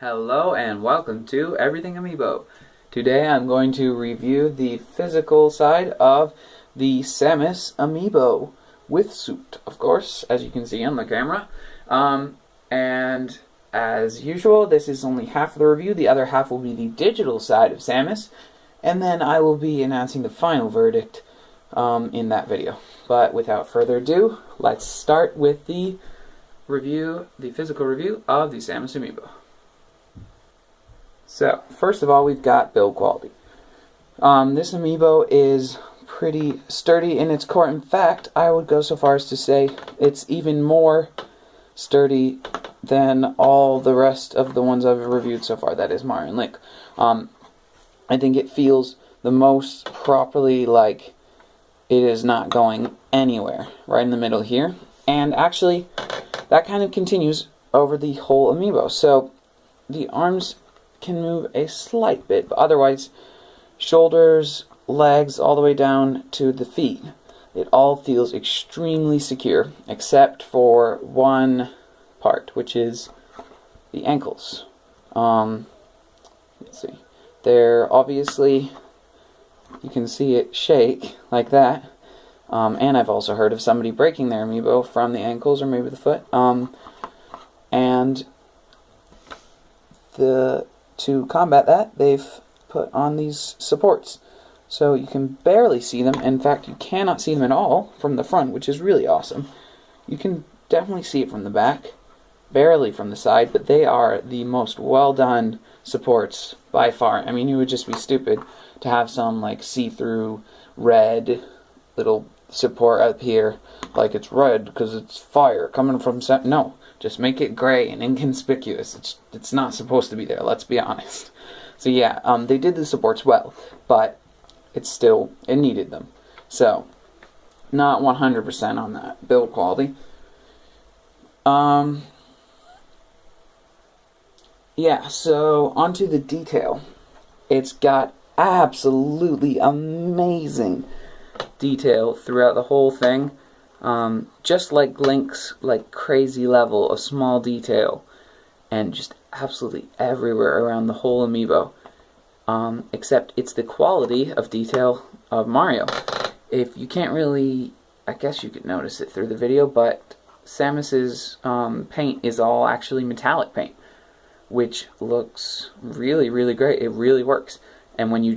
Hello and welcome to Everything Amiibo. Today I'm going to review the physical side of the Samus Amiibo with suit, of course, as you can see on the camera. And as usual, this is only half of the review. The other half will be the digital side of Samus, and then I will be announcing the final verdict in that video. But without further ado, let's start with the physical review of the Samus Amiibo. So, first of all, we've got build quality. This Amiibo is pretty sturdy in its core. In fact, I would go so far as to say it's even more sturdy than all the rest of the ones I've reviewed so far. That is Mario and Link. I think it feels the most properly like it is not going anywhere. Right in the middle here. And actually, that kind of continues over the whole Amiibo. So, the arms can move a slight bit, but otherwise, shoulders, legs, all the way down to the feet, it all feels extremely secure, except for one part, which is the ankles. Let's see. They're obviously, you can see it shake like that, and I've also heard of somebody breaking their Amiibo from the ankles or maybe the foot, and to combat that, they've put on these supports. So you can barely see them. In fact, you cannot see them at all from the front, which is really awesome. You can definitely see it from the back, barely from the side, but they are the most well done supports by far. I mean, you would just be stupid to have some like see-through red little support up here, like it's red because it's fire coming from no. Just make it gray and inconspicuous. It's not supposed to be there, let's be honest. So yeah, they did the supports well, but it needed them. So, not 100% on that build quality. Yeah, so onto the detail. It's got absolutely amazing detail throughout the whole thing. Just like Link's crazy level of small detail, and just absolutely everywhere around the whole Amiibo. Except it's the quality of detail of Mario. If you can't really, I guess you could notice it through the video, but Samus's paint is all actually metallic paint, which looks really, really great. It really works. And when you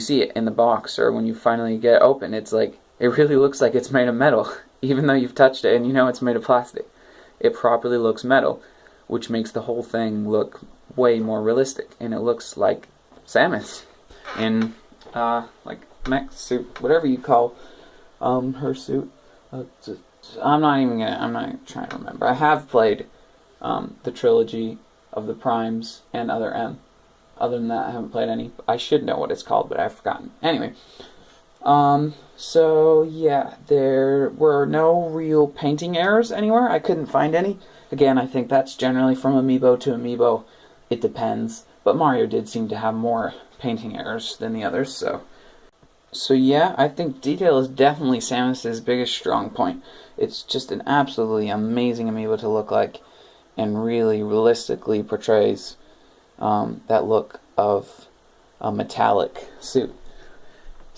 see it in the box, or when you finally get it open, it's like, it really looks like it's made of metal. Even though you've touched it and you know it's made of plastic, it properly looks metal, which makes the whole thing look way more realistic, and it looks like Samus in like mech suit, whatever you call her suit. I'm not trying to remember. I have played the trilogy of the Primes and Other M. Other than that, I haven't played any. I should know what it's called, but I've forgotten. Anyway. So yeah, there were no real painting errors anywhere. I couldn't find any. Again, I think that's generally from Amiibo to Amiibo. It depends. But Mario did seem to have more painting errors than the others, so yeah, I think detail is definitely Samus's biggest strong point. It's just an absolutely amazing Amiibo to look like, and really realistically portrays that look of a metallic suit.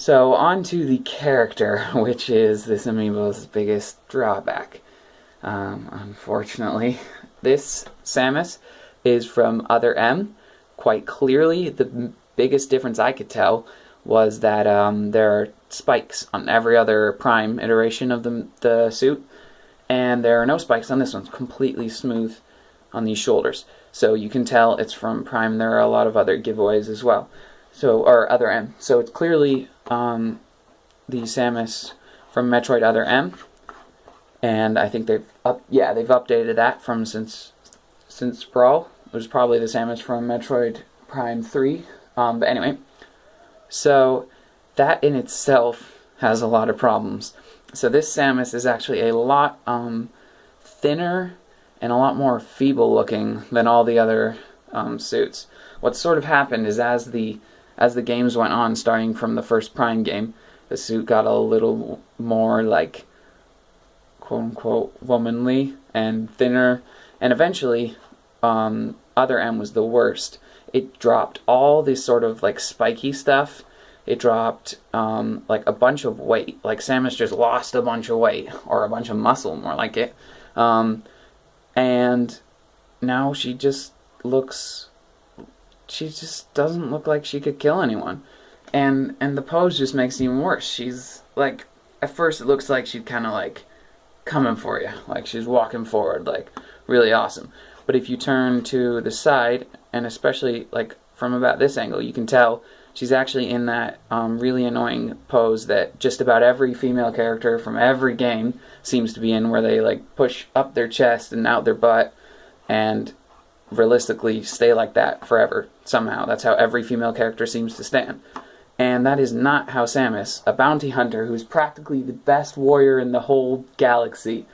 So, on to the character, which is this Amiibo's biggest drawback. Unfortunately, this Samus is from Other M. Quite clearly, the biggest difference I could tell was that there are spikes on every other Prime iteration of the suit, and there are no spikes on this one. It's completely smooth on these shoulders. So you can tell it's from Prime. There are a lot of other giveaways as well. Or Other M. So it's clearly the Samus from Metroid Other M, and I think they've updated that from since Brawl. It was probably the Samus from Metroid Prime 3. But anyway, so that in itself has a lot of problems. So this Samus is actually a lot thinner and a lot more feeble looking than all the other suits. What sort of happened is as the games went on, starting from the first Prime game, the suit got a little more like quote-unquote womanly and thinner, and eventually other M was the worst. It dropped all this sort of like spiky stuff. It dropped like a bunch of weight. Like Samus just lost a bunch of weight, or a bunch of muscle, more like it. And now she just doesn't look like she could kill anyone. And the pose just makes it even worse. She's like, at first it looks like she's kind of like coming for you, like she's walking forward, like really awesome. But if you turn to the side, and especially like from about this angle, you can tell she's actually in that really annoying pose that just about every female character from every game seems to be in, where they like push up their chest and out their butt and realistically stay like that forever somehow. That's how every female character seems to stand. And that is not how Samus, a bounty hunter who's practically the best warrior in the whole galaxy,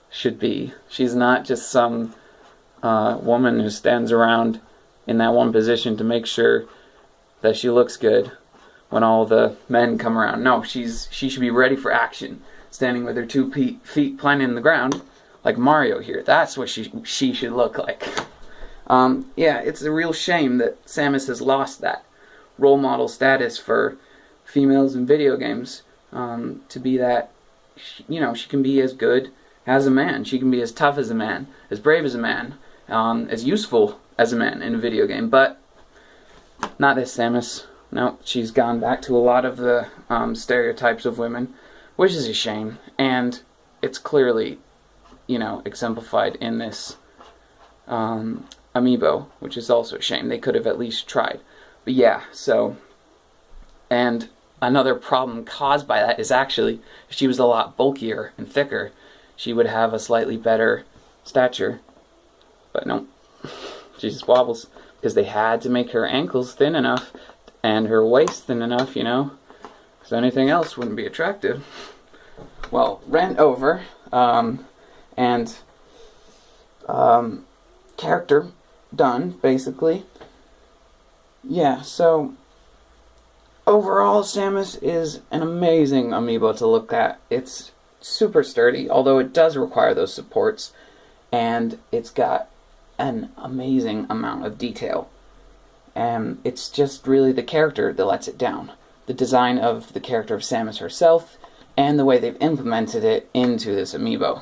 should be. She's not just some woman who stands around in that one position to make sure that she looks good when all the men come around. No, she should be ready for action, standing with her 2 feet planted in the ground, like Mario here. That's what she should look like. Yeah, it's a real shame that Samus has lost that role model status for females in video games, to be that, you know, she can be as good as a man. She can be as tough as a man, as brave as a man, as useful as a man in a video game. But not this Samus. No, she's gone back to a lot of the stereotypes of women, which is a shame. And it's clearly, you know, exemplified in this Amiibo, which is also a shame. They could have at least tried. But yeah, so, and another problem caused by that is actually, if she was a lot bulkier and thicker, she would have a slightly better stature. But no, she just wobbles, because they had to make her ankles thin enough and her waist thin enough, you know, because anything else wouldn't be attractive. Well, rant over, and character done, basically. Yeah, so overall, Samus is an amazing Amiibo to look at. It's super sturdy, although it does require those supports, and it's got an amazing amount of detail. And it's just really the character that lets it down. The design of the character of Samus herself, and the way they've implemented it into this Amiibo.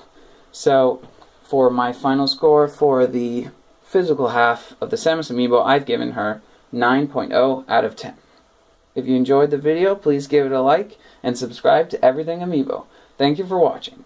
So, for my final score for the physical half of the Samus Amiibo, I've given her 9.0 out of 10. If you enjoyed the video, please give it a like and subscribe to Everything Amiibo. Thank you for watching.